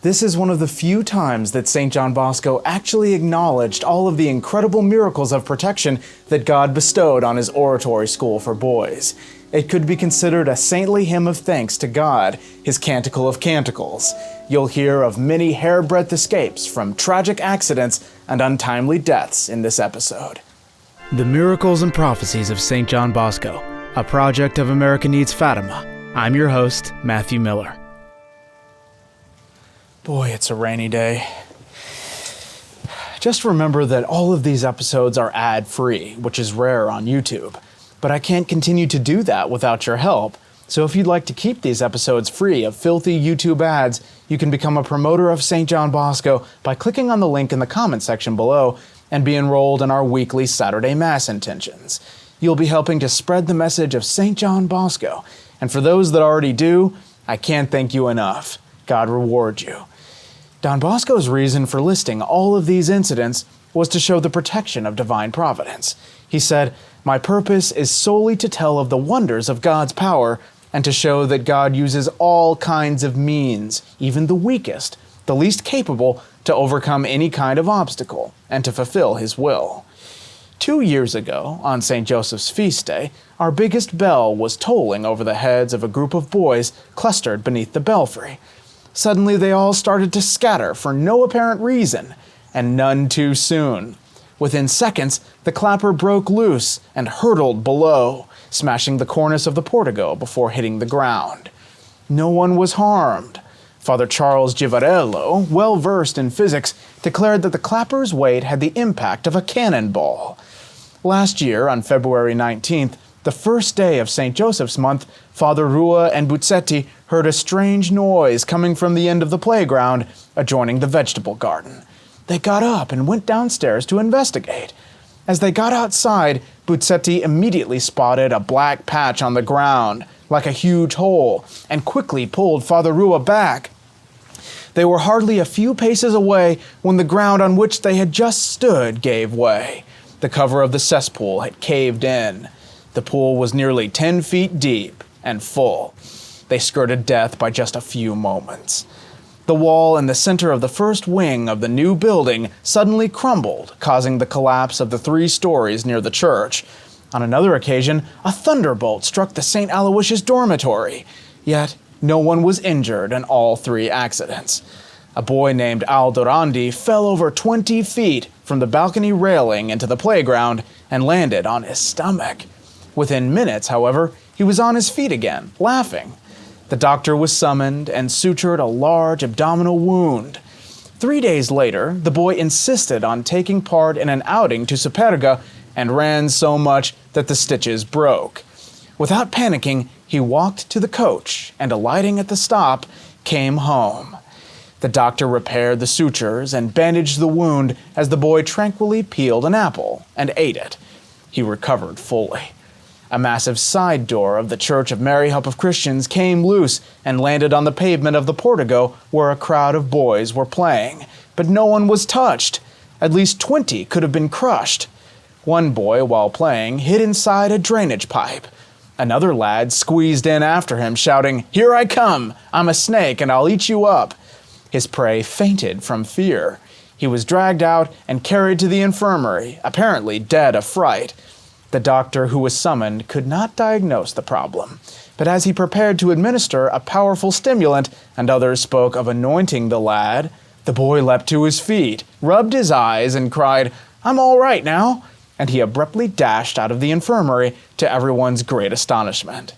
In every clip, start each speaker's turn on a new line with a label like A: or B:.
A: This is one of the few times that St. John Bosco actually acknowledged all of the incredible miracles of protection that God bestowed on his Oratory School for boys. It could be considered a saintly hymn of thanks to God, his canticle of canticles. You'll hear of many hairbreadth escapes from tragic accidents and untimely deaths in this episode. The Miracles and Prophecies of St. John Bosco, a project of America Needs Fatima. I'm your host, Matthew Miller. Boy, it's a rainy day. Just remember that all of these episodes are ad-free, which is rare on YouTube. But I can't continue to do that without your help. So if you'd like to keep these episodes free of filthy YouTube ads, you can become a promoter of St. John Bosco by clicking on the link in the comment section below and be enrolled in our weekly Saturday Mass intentions. You'll be helping to spread the message of St. John Bosco. And for those that already do, I can't thank you enough. God reward you. Don Bosco's reason for listing all of these incidents was to show the protection of divine providence. He said, "My purpose is solely to tell of the wonders of God's power and to show that God uses all kinds of means, even the weakest, the least capable, to overcome any kind of obstacle and to fulfill his will." 2 years ago, on St. Joseph's feast day, our biggest bell was tolling over the heads of a group of boys clustered beneath the belfry. Suddenly they all started to scatter for no apparent reason, and none too soon. Within seconds, the clapper broke loose and hurtled below, smashing the cornice of the portico before hitting the ground. No one was harmed. Father Charles Givarello, well versed in physics, declared that the clapper's weight had the impact of a cannonball. Last year, on February 19th, the first day of St. Joseph's month, Father Rua and Buzzetti heard a strange noise coming from the end of the playground adjoining the vegetable garden. They got up and went downstairs to investigate. As they got outside, Buzzetti immediately spotted a black patch on the ground, like a huge hole, and quickly pulled Father Rua back. They were hardly a few paces away when the ground on which they had just stood gave way. The cover of the cesspool had caved in. The pool was nearly 10 feet deep and full. They skirted death by just a few moments. The wall in the center of the first wing of the new building suddenly crumbled, causing the collapse of the 3 stories near the church. On another occasion, a thunderbolt struck the St. Aloysius dormitory. Yet, no one was injured in all 3 accidents. A boy named Aldorandi fell over 20 feet from the balcony railing into the playground and landed on his stomach. Within minutes, however, he was on his feet again, laughing. The doctor was summoned and sutured a large abdominal wound. 3 days later, the boy insisted on taking part in an outing to Superga and ran so much that the stitches broke. Without panicking, he walked to the coach and, alighting at the stop, came home. The doctor repaired the sutures and bandaged the wound as the boy tranquilly peeled an apple and ate it. He recovered fully. A massive side door of the Church of Mary Help of Christians came loose and landed on the pavement of the portico where a crowd of boys were playing. But no one was touched. At least 20 could have been crushed. One boy, while playing, hid inside a drainage pipe. Another lad squeezed in after him, shouting, "Here I come! I'm a snake and I'll eat you up!" His prey fainted from fear. He was dragged out and carried to the infirmary, apparently dead of fright. The doctor who was summoned could not diagnose the problem, but as he prepared to administer a powerful stimulant and others spoke of anointing the lad, the boy leapt to his feet, rubbed his eyes, and cried, "I'm all right now," and he abruptly dashed out of the infirmary to everyone's great astonishment.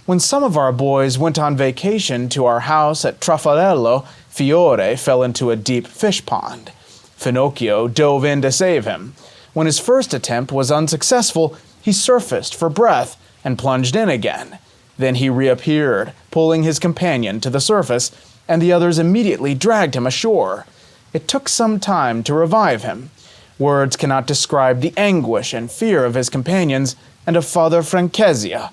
A: When some of our boys went on vacation to our house at Traffarello, Fiore fell into a deep fish pond. Finocchio dove in to save him. When his first attempt was unsuccessful, he surfaced for breath and plunged in again. Then he reappeared, pulling his companion to the surface, and the others immediately dragged him ashore. It took some time to revive him. Words cannot describe the anguish and fear of his companions and of Father Franchesia.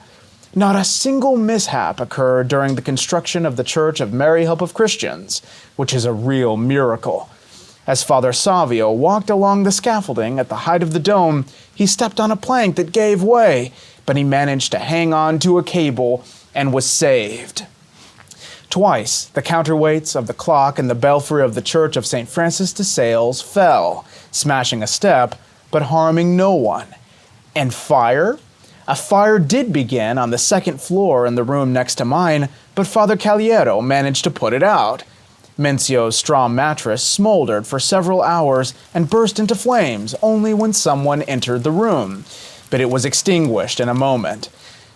A: Not a single mishap occurred during the construction of the Church of Mary Help of Christians, which is a real miracle. As Father Savio walked along the scaffolding at the height of the dome, he stepped on a plank that gave way, but he managed to hang on to a cable and was saved. Twice, the counterweights of the clock in the belfry of the Church of St. Francis de Sales fell, smashing a step, but harming no one. And fire? A fire did begin on the second floor in the room next to mine, but Father Caliero managed to put it out. Mencio's straw mattress smoldered for several hours and burst into flames only when someone entered the room, but it was extinguished in a moment.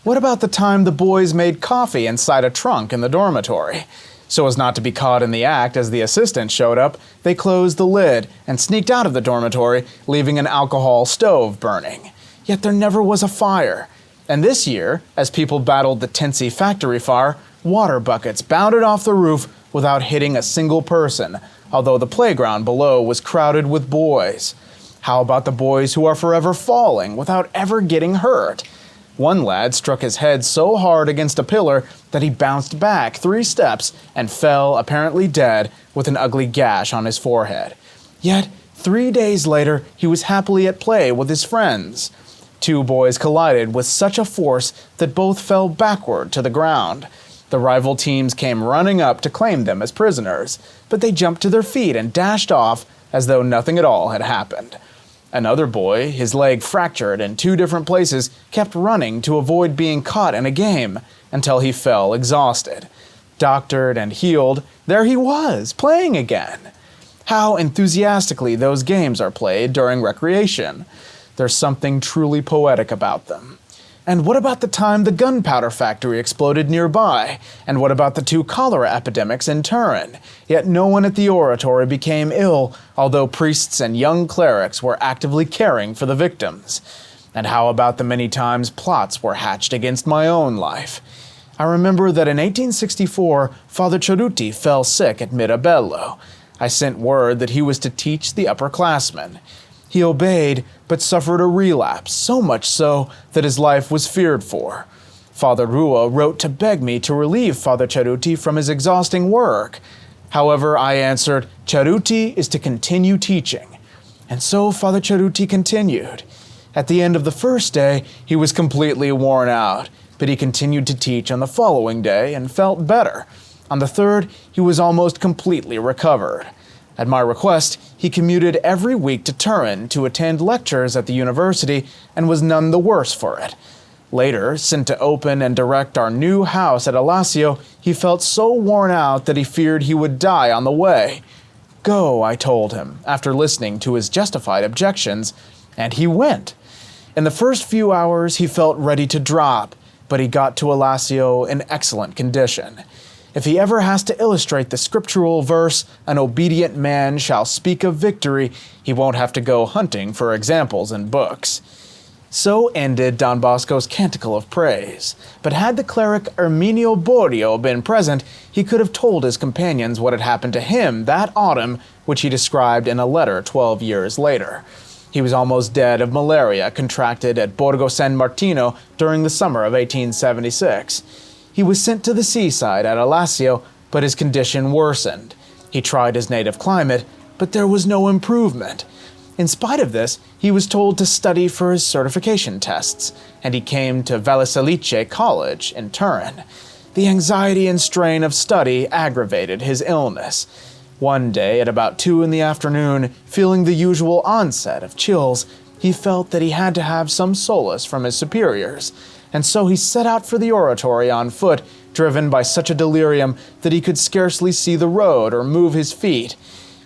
A: What about the time the boys made coffee inside a trunk in the dormitory? So as not to be caught in the act as the assistant showed up, they closed the lid and sneaked out of the dormitory, leaving an alcohol stove burning. Yet there never was a fire. And this year, as people battled the Tensi factory fire, water buckets bounded off the roof without hitting a single person, although the playground below was crowded with boys. How about the boys who are forever falling without ever getting hurt? One lad struck his head so hard against a pillar that he bounced back 3 steps and fell, apparently dead, with an ugly gash on his forehead. Yet, 3 days later, he was happily at play with his friends. 2 boys collided with such a force that both fell backward to the ground. The rival teams came running up to claim them as prisoners, but they jumped to their feet and dashed off as though nothing at all had happened. Another boy, his leg fractured in 2 different places, kept running to avoid being caught in a game until he fell exhausted. Doctored and healed, there he was, playing again. How enthusiastically those games are played during recreation. There's something truly poetic about them. And what about the time the gunpowder factory exploded nearby? And what about the 2 cholera epidemics in Turin? Yet no one at the oratory became ill, although priests and young clerics were actively caring for the victims. And how about the many times plots were hatched against my own life? I remember that in 1864, Father Ceruti fell sick at Mirabello. I sent word that he was to teach the upperclassmen. He obeyed, but suffered a relapse, so much so that his life was feared for. Father Rua wrote to beg me to relieve Father Ceruti from his exhausting work. However, I answered, Ceruti is to continue teaching. And so Father Ceruti continued. At the end of the first day, he was completely worn out, but he continued to teach on the following day and felt better. On the third, he was almost completely recovered. At my request, he commuted every week to Turin to attend lectures at the university and was none the worse for it. Later, sent to open and direct our new house at Alassio, he felt so worn out that he feared he would die on the way. Go, I told him, after listening to his justified objections, and he went. In the first few hours, he felt ready to drop, but he got to Alassio in excellent condition. If he ever has to illustrate the scriptural verse, an obedient man shall speak of victory, he won't have to go hunting for examples in books. So ended Don Bosco's canticle of praise. But had the cleric Erminio Borio been present, he could have told his companions what had happened to him that autumn, which he described in a letter 12 years later. He was almost dead of malaria contracted at Borgo San Martino during the summer of 1876. He was sent to the seaside at Alassio, but his condition worsened. He tried his native climate, but there was no improvement. In spite of this, he was told to study for his certification tests, and he came to Vallisalice College in Turin. The anxiety and strain of study aggravated his illness. One day, at about 2 in the afternoon, feeling the usual onset of chills, he felt that he had to have some solace from his superiors. And so he set out for the oratory on foot, driven by such a delirium that he could scarcely see the road or move his feet.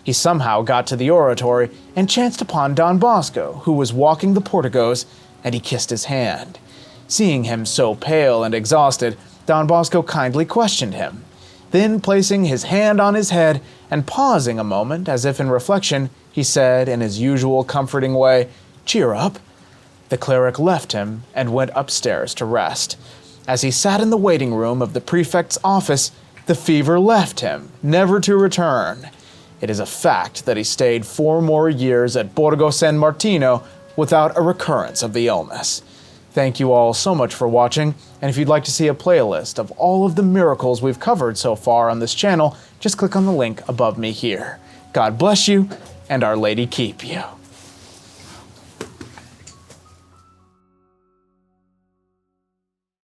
A: He somehow got to the oratory and chanced upon Don Bosco, who was walking the porticos, and he kissed his hand. Seeing him so pale and exhausted, Don Bosco kindly questioned him. Then, placing his hand on his head and pausing a moment as if in reflection, he said in his usual comforting way, "Cheer up." The cleric left him and went upstairs to rest. As he sat in the waiting room of the prefect's office, the fever left him, never to return. It is a fact that he stayed 4 more years at Borgo San Martino without a recurrence of the illness. Thank you all so much for watching, and if you'd like to see a playlist of all of the miracles we've covered so far on this channel, just click on the link above me here. God bless you, and Our Lady keep you.